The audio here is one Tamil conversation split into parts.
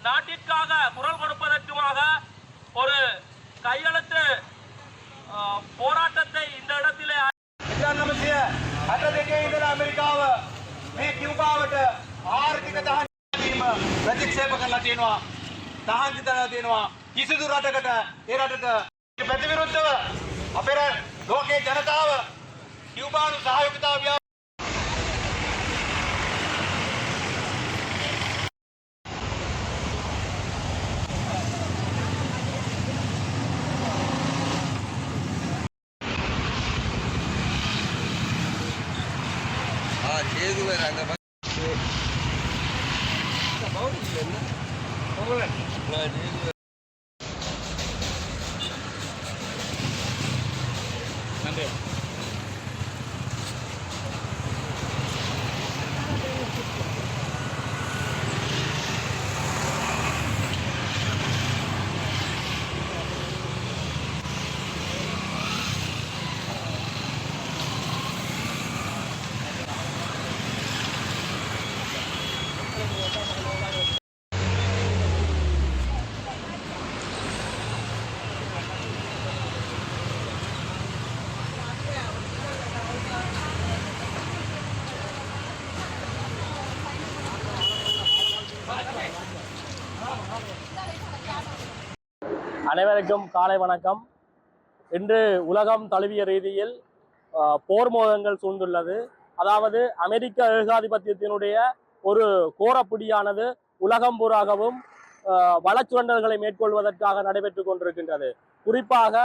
நாட்டிற்காக குரல் கொடுப்பதற்குமாக ஒரு கையெழுத்து போராட்டத்தை இந்த இடத்திலே අමරිකාව මේ කියුබාවට ආර්ථික දහනීම ප්‍රතික්ෂේප කරලා තියෙනවා. දහංචි කරලා තියෙනවා. කිසිදු රටකට ඒ රටට ප්‍රතිවිරුද්ධව අපේ ලෝකයේ ජනතාව කියුබානු සහයෝගිතාව நன்றி. அனைவருக்கும் காலை வணக்கம். இன்று உலகம் தழுவிய ரீதியில் போர் மோதங்கள் சூழ்ந்துள்ளது. அதாவது அமெரிக்க ஏகாதிபத்தியத்தினுடைய ஒரு கோரப்பிடியானது உலகம் பூராகவும் வளச்சுரண்டல்களை மேற்கொள்வதற்காக நடைபெற்று கொண்டிருக்கின்றது. குறிப்பாக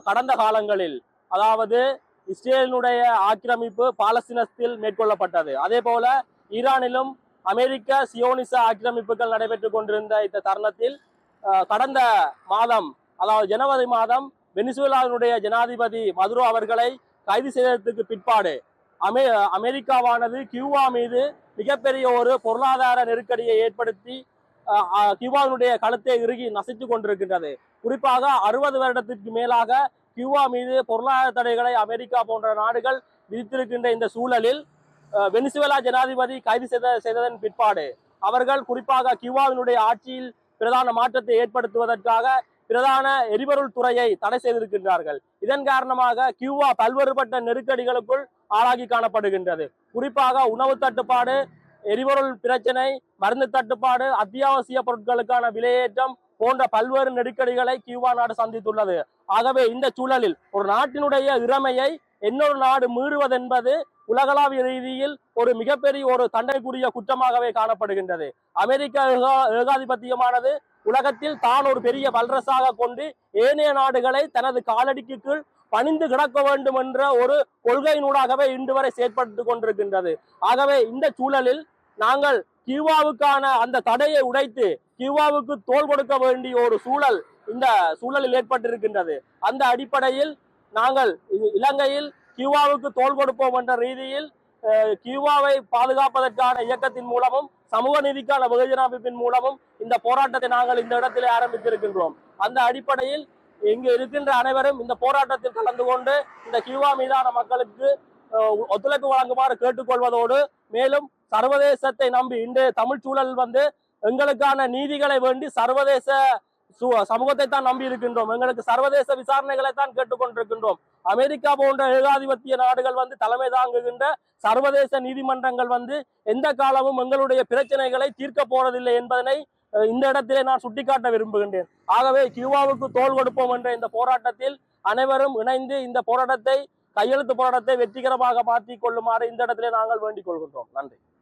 கடந்த காலங்களில் அதாவது இஸ்ரேலினுடைய ஆக்கிரமிப்பு பாலஸ்தீனத்தில் மேற்கொள்ளப்பட்டது. அதே போல ஈரானிலும் அமெரிக்க சியோனிச ஆக்கிரமிப்புகள் நடைபெற்று கொண்டிருந்த இந்த தருணத்தில் கடந்த மாதம் அதாவது ஜனவரி மாதம் வெனிசுவேலாவினுடைய ஜனாதிபதி மதுரோ அவர்களை கைது செய்ததற்கு பிற்பாடு அமெரிக்காவானது கியூபா மீது மிகப்பெரிய ஒரு பொருளாதார நெருக்கடியை ஏற்படுத்தி கியூபாவினுடைய கழுத்தை இறுகி நசித்து கொண்டிருக்கின்றது. குறிப்பாக 60 வருடத்திற்கு மேலாக கியூபா மீது பொருளாதார தடைகளை அமெரிக்கா போன்ற நாடுகள் விதித்திருக்கின்ற இந்த சூழலில் வெனிசுவேலா ஜனாதிபதி கைது செய்ததன் பிற்பாடு அவர்கள் குறிப்பாக கியூபாவினுடைய ஆட்சியில் பிரதான மாற்றத்தை ஏற்படுத்துவதற்காக பிரதான எரிபொருள் துறையை தடை செய்திருக்கின்றார்கள். இதன் காரணமாக கியூபா பல்வேறுபட்ட நெருக்கடிகளுக்குள் ஆளாகி காணப்படுகின்றது. குறிப்பாக உணவு தட்டுப்பாடு, எரிபொருள் பிரச்சனை, மருந்து தட்டுப்பாடு, அத்தியாவசிய பொருட்களுக்கான விலையேற்றம் போன்ற பல்வேறு நெருக்கடிகளை கியூபா நாடு சந்தித்துள்ளது. ஆகவே இந்த சூழலில் ஒரு நாட்டினுடைய இறைமையை இன்னொரு நாடு மீறுவதென்பது உலகளாவிய ரீதியில் ஒரு மிகப்பெரிய ஒரு தண்டனைக்குரிய குற்றமாகவே காணப்படுகின்றது. அமெரிக்க ஏகாதிபத்தியமானது உலகத்தில் தான் ஒரு பெரிய வல்லரசாக கொண்டு ஏனைய நாடுகளை தனது காலடிக்கு கீழ் பணிந்து கிடக்க வேண்டும் என்ற ஒரு கொள்கையினூடாகவே இன்று வரை செயற்பட்டு கொண்டிருக்கின்றது. ஆகவே இந்த சூழலில் நாங்கள் கியூபாவுக்கான அந்த தடையை உடைத்து கியூபாவுக்கு தோள் கொடுக்க வேண்டிய ஒரு சூழல் இந்த சூழலில் ஏற்பட்டிருக்கின்றது. அந்த அடிப்படையில் நாங்கள் இலங்கையில் கியூபாவுக்கு தோள் கொடுப்போம் என்ற ரீதியில் கியூபாவை பாதுகாப்பதற்கான இயக்கத்தின் மூலமும் சமூக நீதிக்கான வெகுஜன அமைப்பின் மூலமும் இந்த போராட்டத்தை நாங்கள் இந்த இடத்திலே ஆரம்பித்திருக்கின்றோம். அந்த அடிப்படையில் இங்கு இருக்கின்ற அனைவரும் இந்த போராட்டத்தில் கலந்து கொண்டு இந்த கியூபா மீதான மக்களுக்கு ஒத்துழைப்பு வழங்குமாறு கேட்டுக்கொள்வதோடு மேலும் சர்வதேசத்தை நம்பி இன்று தமிழ் சூழல் எங்களுக்கான நீதிகளை வேண்டி சர்வதேச சமூகத்தை தான் நம்பி இருக்கின்றோம். எங்களுக்கு சர்வதேச விசாரணைகளை தான் கேட்டுக்கொண்டிருக்கின்றோம். அமெரிக்கா போன்ற ஏகாதிபத்திய நாடுகள் தலைமை தாங்குகின்ற சர்வதேச நீதிமன்றங்கள் எந்த காலமும் எங்களுடைய பிரச்சனைகளை தீர்க்க போறதில்லை என்பதனை இந்த இடத்திலே நான் சுட்டிக்காட்ட விரும்புகின்றேன். ஆகவே கியூபாவுக்கு தோள் கொடுப்போம் என்ற இந்த போராட்டத்தில் அனைவரும் இணைந்து இந்த போராட்டத்தை கையெழுத்து போராட்டத்தை வெற்றிகரமாக மாற்றிக் கொள்ளுமாறு இந்த இடத்திலே நாங்கள் வேண்டிக் கொள்கின்றோம். நன்றி.